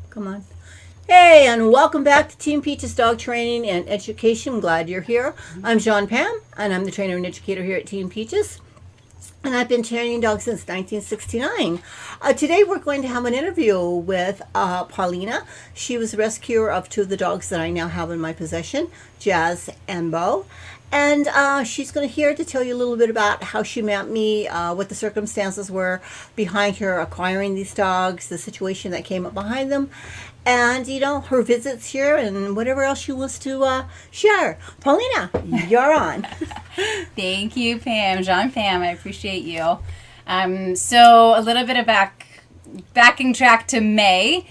Come on. Hey, and welcome back to Team Peach's Dog Training and Education. I'm glad you're here. I'm Jean Pam, and I'm the trainer and educator here at Team Peaches. And I've been training dogs since 1969. Today we're going to have an interview with Paulina. She was the rescuer of two of the dogs that I now have in my possession, Jazz and Beau. And she's going to here to tell you a little bit about how she met me, what the circumstances were behind her acquiring these dogs, the situation that came up behind them, and, her visits here and whatever else she wants to share. Paulina, you're on. Thank you, Pam. Jean Pam, I appreciate you. So a little bit of backing track to May,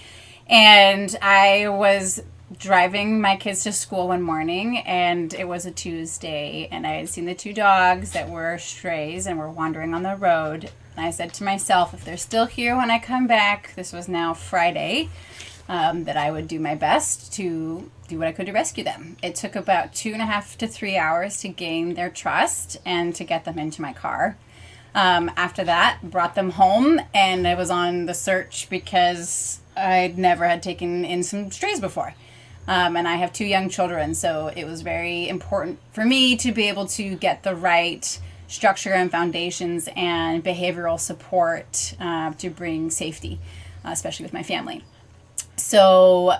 and I was driving my kids to school one morning, and it was a Tuesday, and I had seen the two dogs that were strays and were wandering on the road. And I said to myself, if they're still here when I come back, this was now Friday, that I would do my best to do what I could to rescue them. It took about 2.5 to 3 hours to gain their trust and to get them into my car. After that, brought them home, and I was on the search because I'd never had taken in some strays before. And I have 2 young children, so it was very important for me to be able to get the right structure and foundations and behavioral support to bring safety, especially with my family. So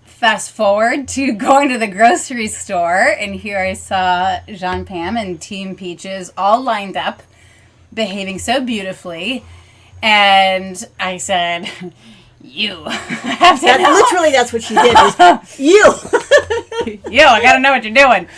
fast forward to going to the grocery store, and here I saw Jean Pam and Team Peaches all lined up, behaving so beautifully, and I said, you have to know. Literally, that's what she did. Was, you. I gotta know what you're doing.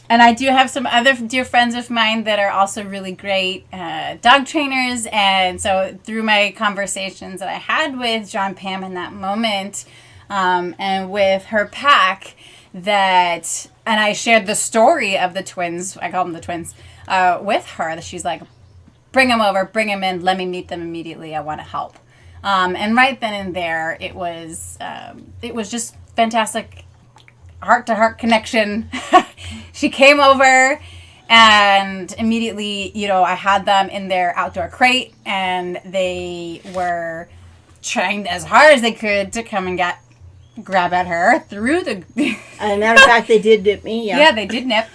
And I do have some other dear friends of mine that are also really great dog trainers. And so through my conversations that I had with Jean Pam in that moment, and with her pack, and I shared the story of the twins, I call them the twins, with her, that she's like, bring them over, bring them in, let me meet them immediately, I want to help. And right then and there, it was just fantastic heart-to-heart connection. She came over, and immediately, I had them in their outdoor crate, and they were trying as hard as they could to come and grab at her through the... As a matter of fact, they did nip me, yeah. Yeah, they did nip.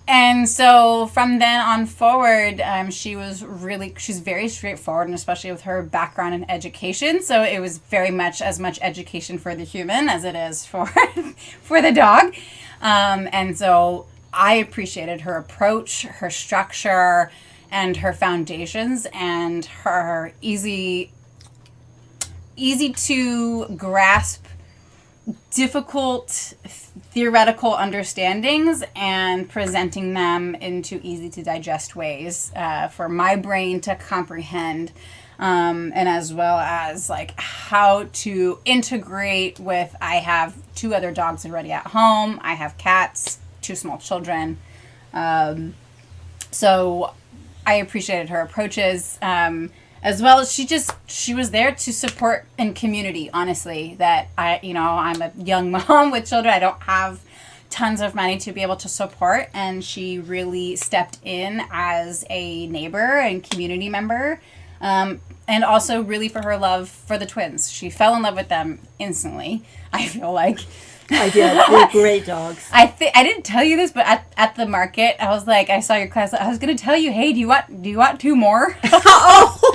And so from then on forward, she's very straightforward, and especially with her background in education. So it was very much as much education for the human as it is for the dog. And so I appreciated her approach, her structure, and her foundations, and her easy to grasp difficult theoretical understandings and presenting them into easy to digest ways for my brain to comprehend, and as well as like how to integrate with, I have 2 other dogs already at home, I have cats, 2 small children, so I appreciated her approaches, as well as she was there to support in community, honestly, that I'm a young mom with children. I don't have tons of money to be able to support, and she really stepped in as a neighbor and community member, and also really for her love for the twins. She fell in love with them instantly, I feel like. I did. They're great dogs. I didn't tell you this, but at the market, I was like, I saw your class. I was going to tell you, hey, do you want 2 more? Oh.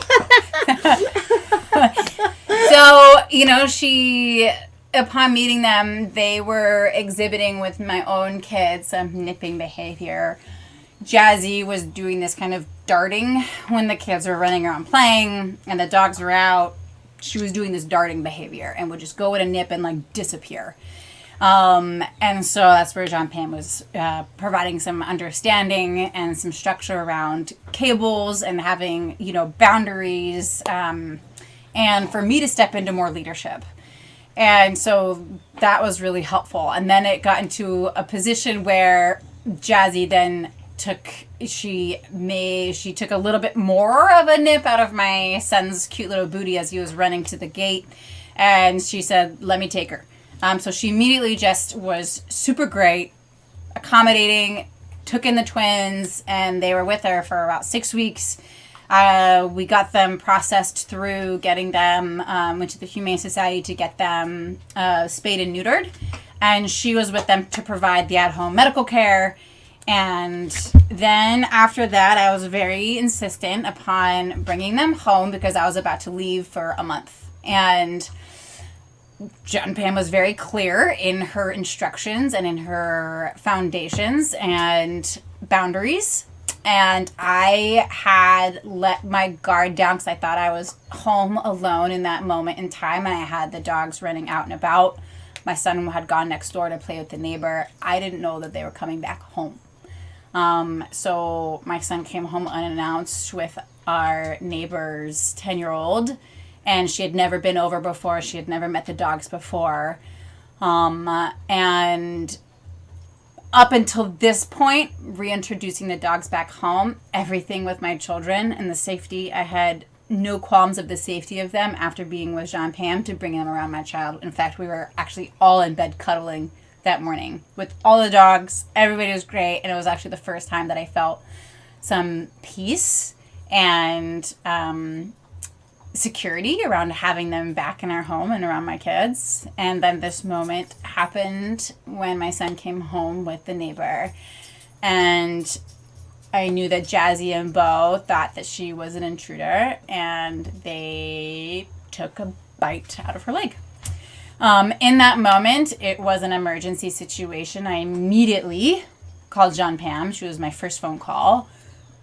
So, she, upon meeting them, they were exhibiting with my own kids some nipping behavior. Jazzy was doing this kind of darting when the kids were running around playing and the dogs were out. She was doing this darting behavior and would just go at a nip and like disappear. And so that's where Jean Pam was providing some understanding and some structure around cables and having, boundaries, and for me to step into more leadership. And so that was really helpful. And then it got into a position where Jazzy then took a little bit more of a nip out of my son's cute little booty as he was running to the gate. And she said, let me take her. So she immediately just was super great, accommodating, took in the twins, and they were with her for about 6 weeks. We got them processed through getting them, went to the Humane Society to get them spayed and neutered. And she was with them to provide the at-home medical care. And then after that, I was very insistent upon bringing them home because I was about to leave for a month. And John Pam was very clear in her instructions and in her foundations and boundaries. And I had let my guard down because I thought I was home alone in that moment in time. And I had the dogs running out and about. My son had gone next door to play with the neighbor. I didn't know that they were coming back home. So my son came home unannounced with our neighbor's 10-year-old. And she had never been over before. She had never met the dogs before. And up until this point, reintroducing the dogs back home, everything with my children and the safety, I had no qualms of the safety of them after being with Jean Pam to bring them around my child. In fact, we were actually all in bed cuddling that morning with all the dogs. Everybody was great. And it was actually the first time that I felt some peace and security around having them back in our home and around my kids. And then this moment happened when my son came home with the neighbor, and I knew that Jazzy and Beau thought that she was an intruder, and they took a bite out of her leg. In that moment, it was an emergency situation. I immediately called Jean Pam. She was my first phone call,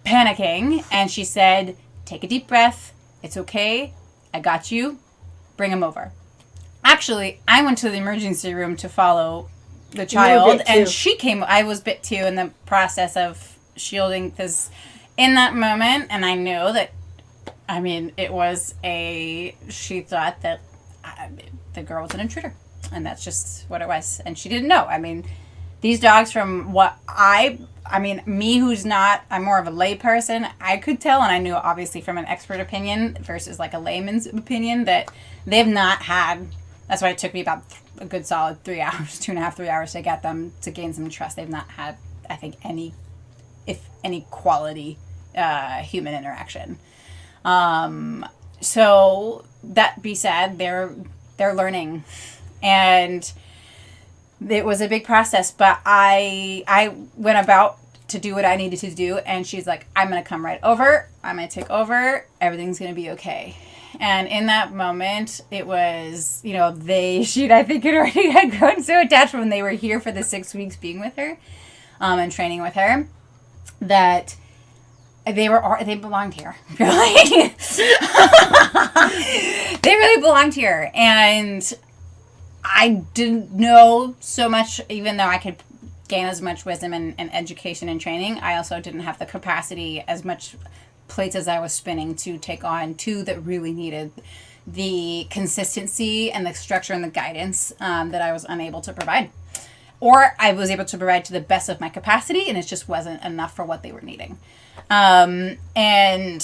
panicking, and she said, "Take a deep breath. It's okay. I got you. Bring him over." Actually, I went to the emergency room to follow the child, and she came. I was bit too in the process of shielding this in that moment, and I knew that, I mean, it was she thought that the girl was an intruder, and that's just what it was, and she didn't know. I mean, these dogs, from what me who's not, I'm more of a lay person, I could tell, and I knew obviously from an expert opinion versus like a layman's opinion, that they've not had, that's why it took me about a good solid 3 hours, 2.5, 3 hours to get them to gain some trust. They've not had, I think, any quality human interaction. So that be said, they're learning, and it was a big process, but I went about to do what I needed to do, and she's like, "I'm going to come right over. I'm going to take over. Everything's going to be okay." And in that moment, it was, I think it already had grown so attached when they were here for the 6 weeks being with her, and training with her, that they belonged here. Really. They really belonged here. And I didn't know so much, even though I could gain as much wisdom and education and training. I also didn't have the capacity, as much plates as I was spinning, to take on two that really needed the consistency and the structure and the guidance that I was unable to provide. Or I was able to provide to the best of my capacity, and it just wasn't enough for what they were needing. And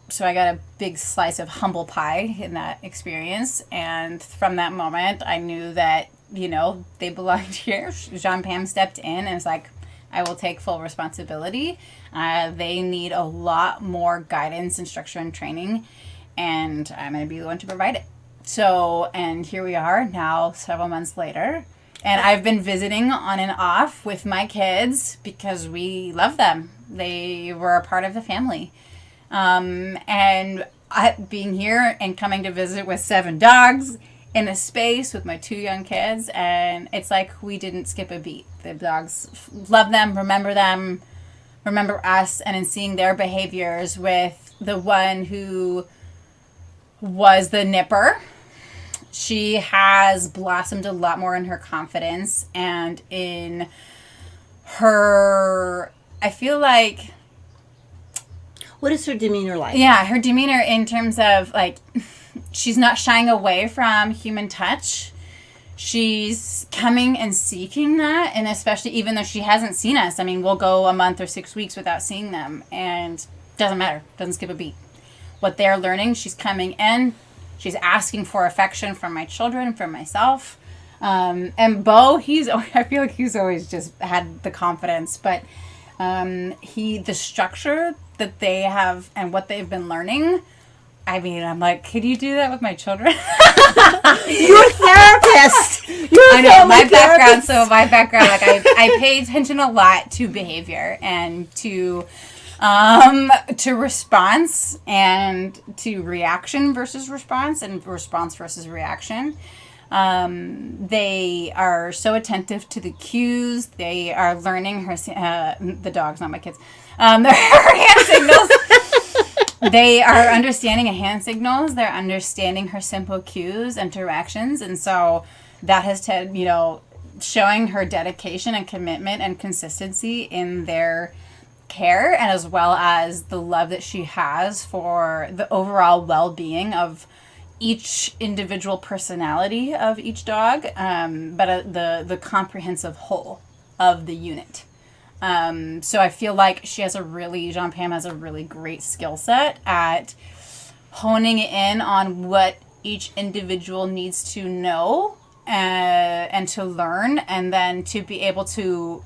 so I got a big slice of humble pie in that experience. And from that moment, I knew that, they belonged here. Jean Pam stepped in and was like, "I will take full responsibility. They need a lot more guidance and structure and training, and I'm going to be the one to provide it." So, and here we are now, several months later. And I've been visiting on and off with my kids because we love them. They were a part of the family. And being here and coming to visit with 7 dogs in a space with my 2 young kids, and it's like we didn't skip a beat. The dogs love them, remember us, and in seeing their behaviors with the one who was the nipper, she has blossomed a lot more in her confidence and in her, I feel like... What is her demeanor like? Yeah, her demeanor in terms of, like, she's not shying away from human touch. She's coming and seeking that, and especially even though she hasn't seen us. I mean, we'll go a month or 6 weeks without seeing them, and doesn't matter. Doesn't skip a beat. What they're learning, she's coming in. She's asking for affection from my children, from myself. And Beau, I feel like he's always just had the confidence, but the structure that they have and what they've been learning, I mean, I'm like, could you do that with my children? You're a therapist. I know my background. So my background, like I pay attention a lot to behavior and to response and to reaction versus response and response versus reaction. They are so attentive to the cues. They are learning the dogs, not my kids. Their hand signals. They are understanding hand signals. They're understanding her simple cues and directions. And so that has showing her dedication and commitment and consistency in their care, and as well as the love that she has for the overall well-being of each individual personality of each dog, but the comprehensive whole of the unit. So I feel like Jean Pam has a really great skill set at honing in on what each individual needs to know and to learn, and then to be able to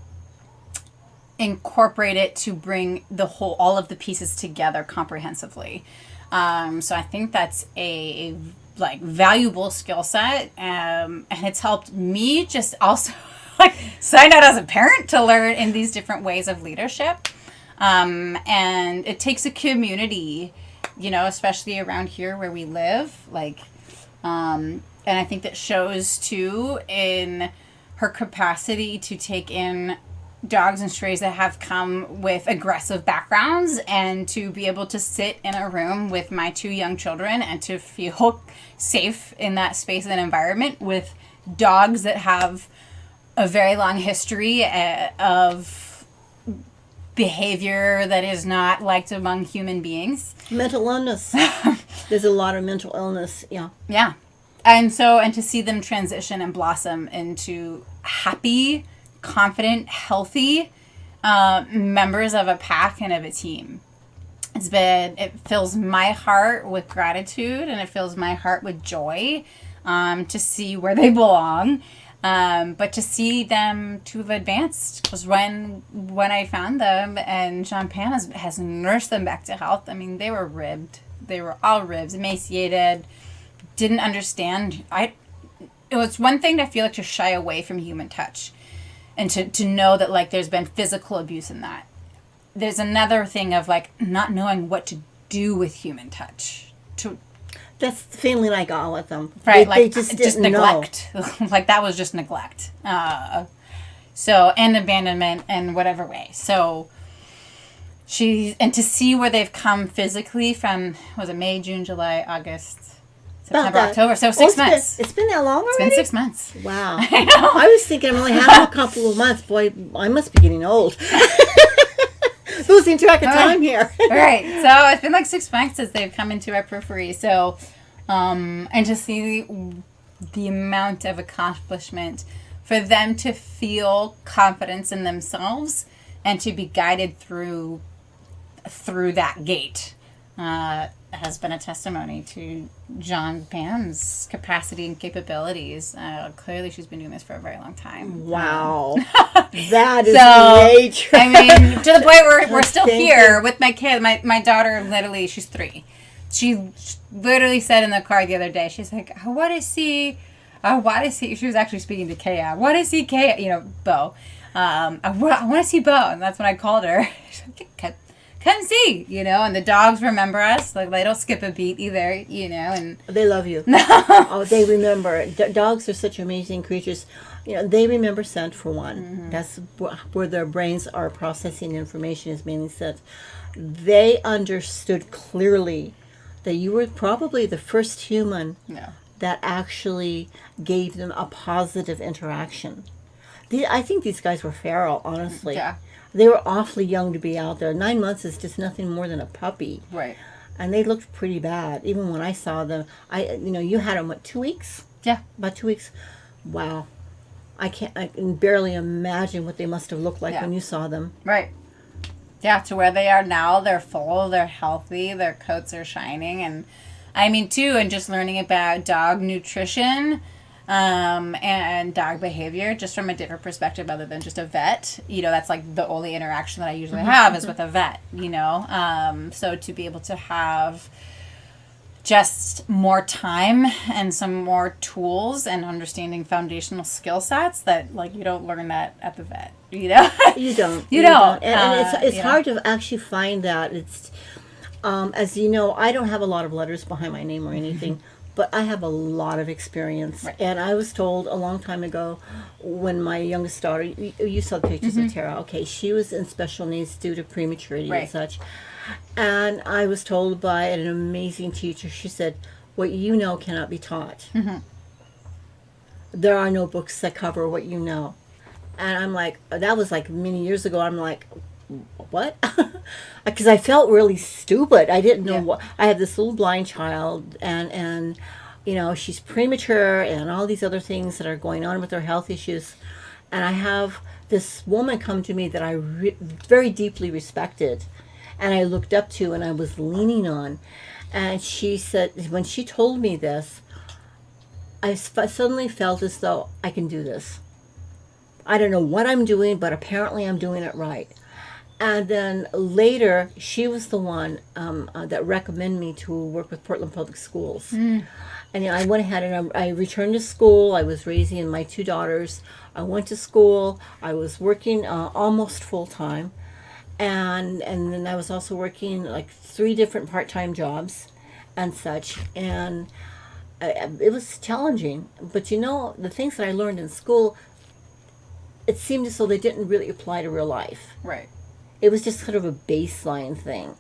incorporate it to bring all of the pieces together comprehensively. So I think that's a valuable skill set, and it's helped me just also sign out as a parent to learn in these different ways of leadership. And it takes a community, especially around here where we live, and I think that shows too in her capacity to take in dogs and strays that have come with aggressive backgrounds, and to be able to sit in a room with my 2 young children and to feel safe in that space and environment with dogs that have a very long history of behavior that is not liked among human beings. Mental illness. There's a lot of mental illness. Yeah. Yeah. And to see them transition and blossom into happy, confident, healthy members of a pack and of a team. It fills my heart with gratitude, and it fills my heart with joy to see where they belong, but to see them to have advanced. Because when I found them, and Jean Pam has nursed them back to health, I mean, they were ribbed. They were all ribs, emaciated, didn't understand. It was one thing to feel like to shy away from human touch, and to know that there's been physical abuse in that. There's another thing of not knowing what to do with human touch. That's the feeling I got with them. Right, they just neglect. That was just neglect. And abandonment in whatever way. So and to see where they've come physically from, was it May, June, July, August, September, October? So 6 months. It's been that long already? It's been 6 months. Wow. I was thinking I'm only having a couple of months. Boy, I must be getting old. Losing track of time here. Right. So it's been 6 months as they've come into our periphery. So, and to see the amount of accomplishment for them to feel confidence in themselves and to be guided through that gate has been a testimony to Jean Pam's capacity and capabilities. Clearly, she's been doing this for a very long time. Wow. That is major. I mean, to the point where we're still here with my kid. My daughter, literally, she's 3. She literally said in the car the other day, she's like, I want to see, she was actually speaking to Kaya. I want to see Kaya, Beau. I want to see Beau. And that's when I called her. She's like, come see, and the dogs remember us. They don't skip a beat either, and they love you. Oh, they remember. Dogs are such amazing creatures. They remember scent for one. Mm-hmm. That's where their brains are processing information, is mainly scent. They understood clearly that you were probably the first human that actually gave them a positive interaction. I think these guys were feral, honestly. Yeah. They were awfully young to be out there. 9 months is just nothing more than a puppy. Right. And they looked pretty bad. Even when I saw them, you had them, 2 weeks? Yeah. About 2 weeks. Wow. I can barely imagine what they must have looked like when you saw them. Right. Yeah, to where they are now, they're full, they're healthy, their coats are shining. And I mean, too, and just learning about dog nutrition, and dog behavior just from a different perspective other than just a vet. That's like the only interaction that I usually have is with a vet, So to be able to have just more time and some more tools and understanding foundational skill sets that like you don't learn that at the vet, You don't. You don't. And it's hard to actually find that. It's as you know, I don't have a lot of letters behind my name or anything, but I have a lot of experience. Right. And I was told a long time ago when my youngest daughter, you saw the pictures of Tara, okay, she was in special needs due to prematurity and such. And I was told by an amazing teacher, she said, what you know cannot be taught. There are no books that cover what you know. And I'm like, that was like many years ago. I'm like, what? Because I felt really stupid. I didn't know what. I have this little blind child, and she's premature, and all these other things that are going on with her health issues. And I have this woman come to me that I very deeply respected, and I looked up to, and I was leaning on. And she said, when she told me this, I suddenly felt as though I can do this. I don't know what I'm doing, but apparently I'm doing it right. And then later, she was the one that recommended me to work with Portland Public Schools. And I went ahead and I returned to school. I was raising my 2 daughters. I went to school. I was working almost full time. And then I was also working like 3 different part-time jobs and such. And it was challenging. But the things that I learned in school, it seemed as though they didn't really apply to real life. Right. It was just kind of a baseline thing,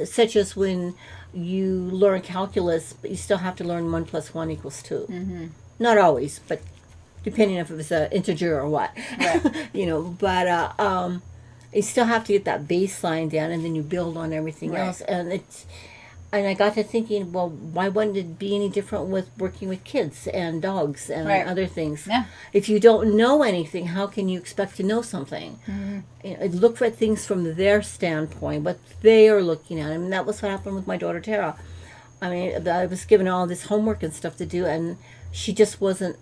such as when you learn calculus, but you still have to learn 1 + 1 = 2. Not always, but depending if it was an integer or what. Right. But you still have to get that baseline down, and then you build on everything else. And I got to thinking, well, why wouldn't it be any different with working with kids and dogs and other things? Yeah. If you don't know anything, how can you expect to know something? Look at things from their standpoint, what they are looking at. I mean, that was what happened with my daughter, Tara. I mean, I was given all this homework and stuff to do, and she just wasn't,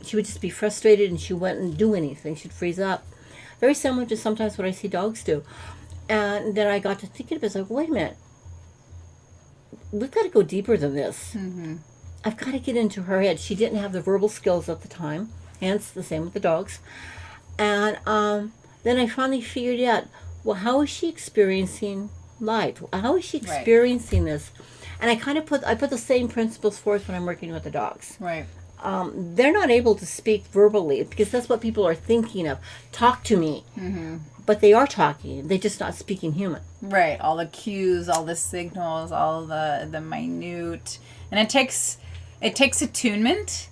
she would just be frustrated, and she wouldn't do anything. She'd freeze up. Very similar to sometimes what I see dogs do. And then I got to thinking, I was like, wait a minute. We've got to go deeper than this. I've got to get into her head. She didn't have the verbal skills at the time, hence the same with the dogs. And then I finally figured out, well, how is she experiencing life? How is she experiencing this? And I kind of put the same principles forth when I'm working with the dogs. Right. They're not able to speak verbally because that's what people are thinking of. Talk to me. But they are talking. They're just not speaking human. Right. All the cues, all the signals, all the minute. And it takes attunement,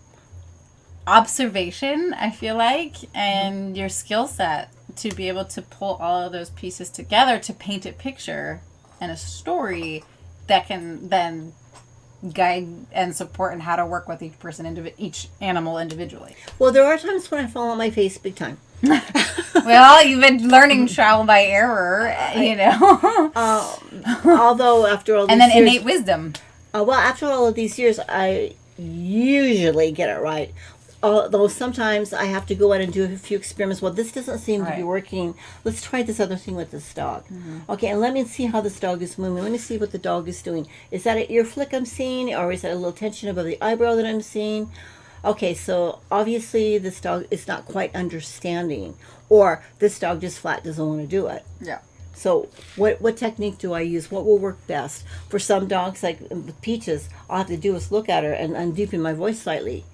observation, I feel like, and your skill set to be able to pull all of those pieces together to paint a picture and a story that can then guide and support and how to work with each person, each animal individually. Well, there are times when I fall on my face big time. Well, you've been learning trial by error, Although after all these and then years, innate wisdom. After all of these years, I usually get it right. Although sometimes I have to go out and do a few experiments. Well, this doesn't seem to be working. Let's try this other thing with this dog. Okay, and let me see how this dog is moving. Let me see what the dog is doing. Is that an ear flick I'm seeing, or is that a little tension above the eyebrow that I'm seeing? Okay, so obviously this dog is not quite understanding, or this dog just flat doesn't want to do it. Yeah. So what technique do I use? What will work best? For some dogs, like with Peaches, all I have to do is look at her and deepen my voice slightly.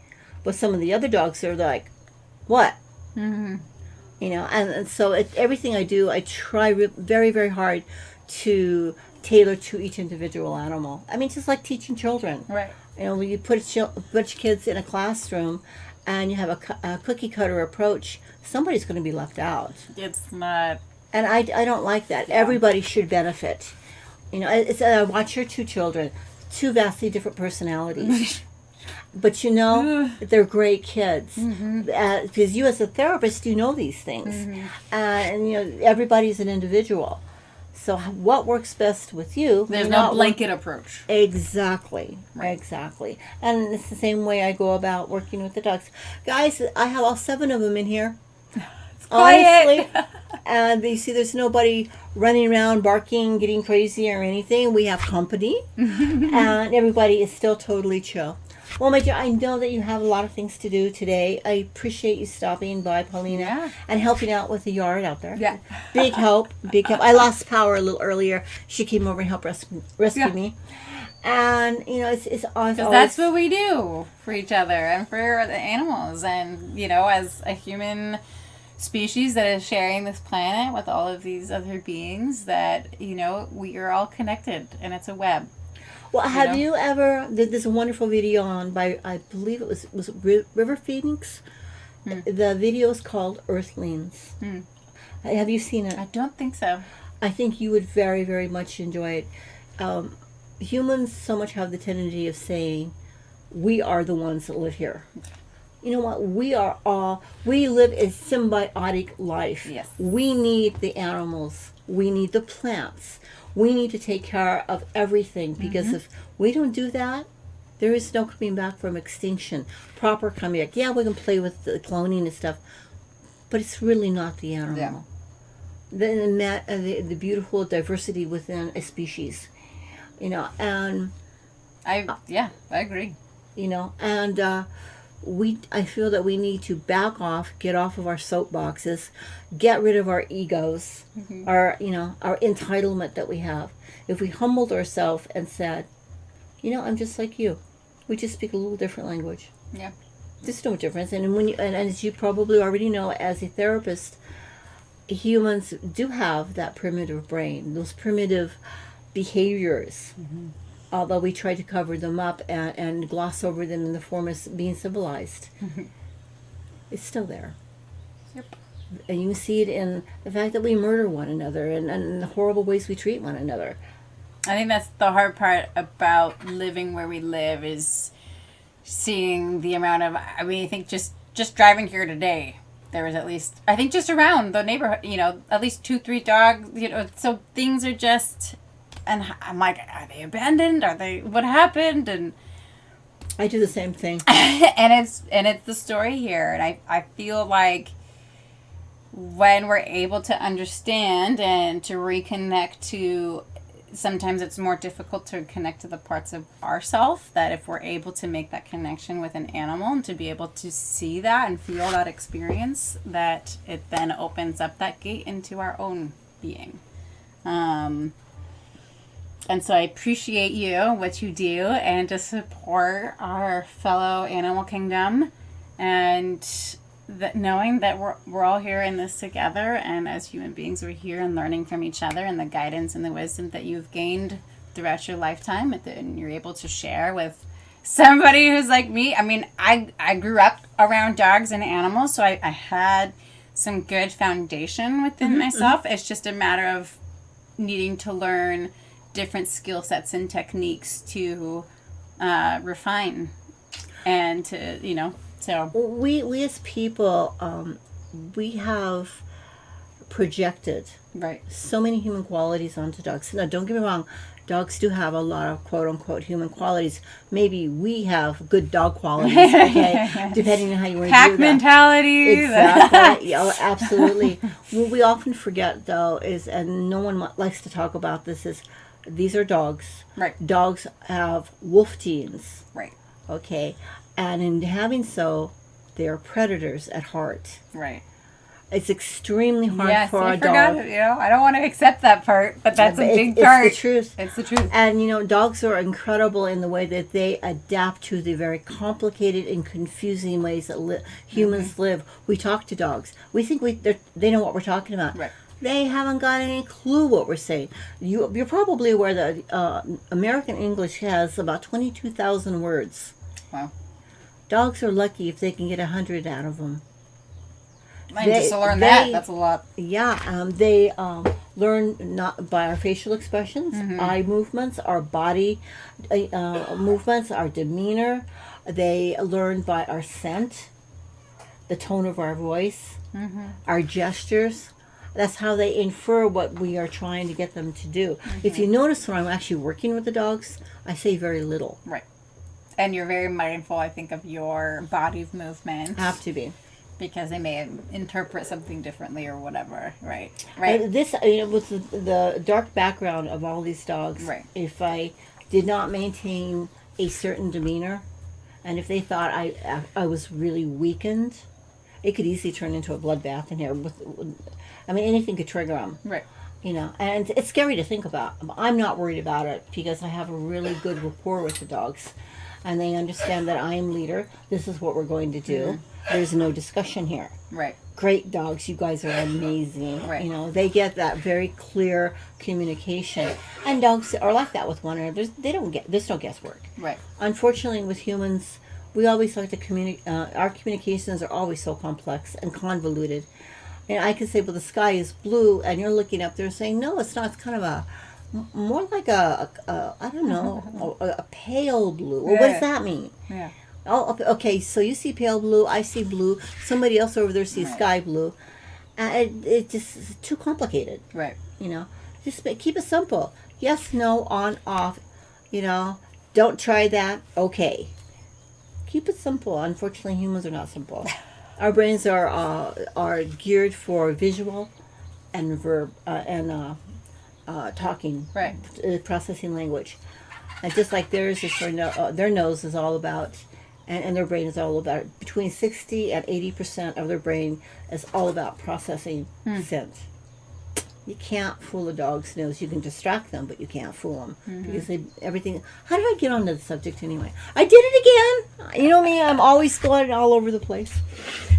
But some of the other dogs are like, what? And so everything I do, I try very, very hard to tailor to each individual animal. I mean, just like teaching children. Right. When you put a bunch of kids in a classroom and you have a cookie cutter approach, somebody's going to be left out. It's not. And I don't like that. Yeah. Everybody should benefit. I watch your 2 children, 2 vastly different personalities. But they're great kids. Because you as a therapist, you know these things. And everybody's an individual. So what works best with you? There's may no not blanket approach. Exactly. Right. Exactly. And it's the same way I go about working with the dogs. Guys, I have all 7 of them in here. Quiet. Honestly. And you see, there's nobody running around barking, getting crazy or anything. We have company. And everybody is still totally chill. Well, my dear, I know that you have a lot of things to do today. I appreciate you stopping by, Paulina, Yeah. and helping out with the yard out there. Yeah. Big help. Big help. I lost power a little earlier. She came over and helped rescue Yeah. me. And, you know, it's always... Because that's what we do for each other and for the animals. And, you know, as a human species that is sharing this planet with all of these other beings, that, you know, we are all connected and it's a web. Well, have you ever... There's a wonderful video on by, I believe it was River Phoenix? The video is called Earthlings. Have you seen it? I don't think so. I think you would very, very much enjoy it. Humans so much have the tendency of saying, we are the ones that live here. You know what? We live a symbiotic life. Yes. We need the animals. We need the plants. We need to take care of everything, because if we don't do that, there is no coming back from extinction. Proper coming back. Yeah, we can play with the cloning and stuff, but it's really not the animal. Yeah. The beautiful diversity within a species, you know, and I agree. you know, and I feel that we need to back off, get off of our soapboxes, get rid of our egos, our entitlement that we have. If we humbled ourselves and said, you know, I'm just like you, we just speak a little different language. Yeah. There's no difference. And when and as you probably already know, as a therapist, humans do have that primitive brain, those primitive behaviors. Although we try to cover them up and gloss over them in the form of being civilized. It's still there. Yep. And you can see it in the fact that we murder one another and the horrible ways we treat one another. I think that's the hard part about living where we live, is seeing the amount of, I mean, I think just driving here today, there was at least, I think just around the neighborhood, you know, at least 2-3 dogs, you know, so things are just, and I'm like, are they abandoned? What happened? And I do the same thing. and it's the story here. And I feel like when we're able to understand and to reconnect to, sometimes it's more difficult to connect to the parts of ourself, that if we're able to make that connection with an animal and to be able to see that and feel that experience, that it then opens up that gate into our own being. And so I appreciate you, what you do, and to support our fellow animal kingdom, and that knowing that we're all here in this together, and as human beings we're here and learning from each other, and the guidance and the wisdom that you've gained throughout your lifetime, and you're able to share with somebody who's like me. I mean, I grew up around dogs and animals, so I had some good foundation within myself. It's just a matter of needing to learn different skill sets and techniques to refine and to, you know, so we as people, we have projected so many human qualities onto dogs. Now, don't get me wrong, dogs do have a lot of quote-unquote human qualities. Maybe we have good dog qualities, okay, depending on how you want to pack do that. mentality. Exactly. Oh, absolutely. What we often forget, though, is, and no one likes to talk about this, is these are dogs. Right. Dogs have wolf genes. Right. Okay. And in having so, they are predators at heart. Right. It's extremely hard for a dog. Forgot it, you know, I don't want to accept that part, but that's a big part. It's the truth. It's the truth. And, you know, dogs are incredible in the way that they adapt to the very complicated and confusing ways that humans live. We talk to dogs. We think they know what we're talking about. Right. They haven't got any clue what we're saying. You're probably aware that American English has about 22,000 words. Wow. Dogs are lucky if they can get 100 out of them. Just to learn that's a lot. Yeah, they learn not by our facial expressions, eye movements, our body movements, our demeanor. They learn by our scent, the tone of our voice, our gestures. That's how they infer what we are trying to get them to do. If you notice, when I'm actually working with the dogs, I say very little. Right. And you're very mindful, I think, of your body movement. Have to be. Because they may interpret something differently or whatever. Right. This, with the dark background of all these dogs, Right. if I did not maintain a certain demeanor, and if they thought I was really weakened, it could easily turn into a bloodbath in here. Anything could trigger them. Right. And it's scary to think about. I'm not worried about it because I have a really good rapport with the dogs. And they understand that I am leader. This is what we're going to do. There's no discussion here. Right. Great dogs. You guys are amazing. Right. They get that very clear communication. And dogs are like that with one another. There's no guesswork. Right. Unfortunately, with humans, we always like to communicate. Our communications are always so complex and convoluted. And I can say, well, the sky is blue, and you're looking up there saying, no, it's not. It's kind of more like I don't know, a pale blue. Well, what does that mean? Yeah. Oh, okay, so you see pale blue, I see blue, somebody else over there sees sky blue. It just is too complicated. Right. Just keep it simple. Yes, no, on, off. Don't try that. Okay. Keep it simple. Unfortunately, humans are not simple. Our brains are geared for visual and verb and talking, Right. Processing language, and just like theirs is their nose is all about, and their brain is all about, between 60 and 80% of their brain is all about processing scent. You can't fool a dog's nose. You can distract them, but you can't fool them because everything. How did I get onto the subject anyway? I did it again. You know me. I'm always going all over the place.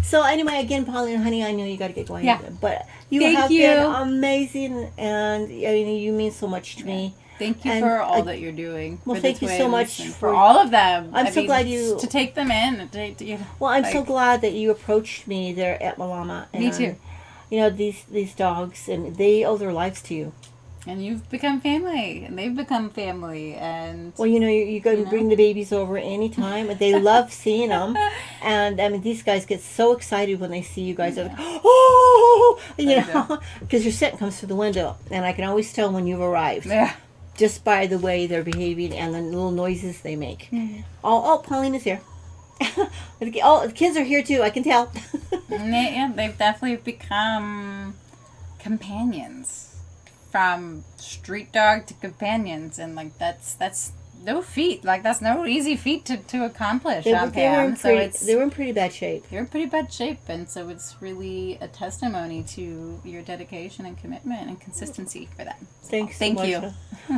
So anyway, again, Paulina, honey, I know you got to get going. Yeah. But you Thank have you. been amazing, and you mean so much to me. Thank you And for all that you're doing. well, for thank the you so twins much and for all of them. I'm so glad you- to take them in. Well, I'm so glad that you approached me there at Malama. And, Me too. These dogs, and they owe their lives to you. And you've become family, and they've become family, and Well, you can bring the babies over anytime. They love seeing them, and these guys get so excited when they see you guys. They're like, oh, because your scent comes through the window, and I can always tell when you've arrived. yeah, Just by the way they're behaving and the little noises they make. Oh, Paulina's here. The kids are here too. I can tell. they've definitely become companions. From street dog to companions, and that's no feat. That's no easy feat to accomplish. They were in pretty bad shape. They're in pretty bad shape, and so it's really a testimony to your dedication and commitment and consistency for them. So, Thanks. thank so much.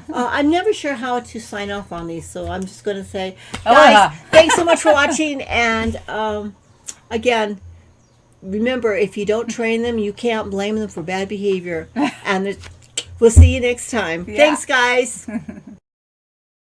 you. I'm never sure how to sign off on these, so I'm just going to say, guys, thanks so much for watching, and again. Remember, if you don't train them, you can't blame them for bad behavior. And we'll see you next time. Yeah. Thanks, guys.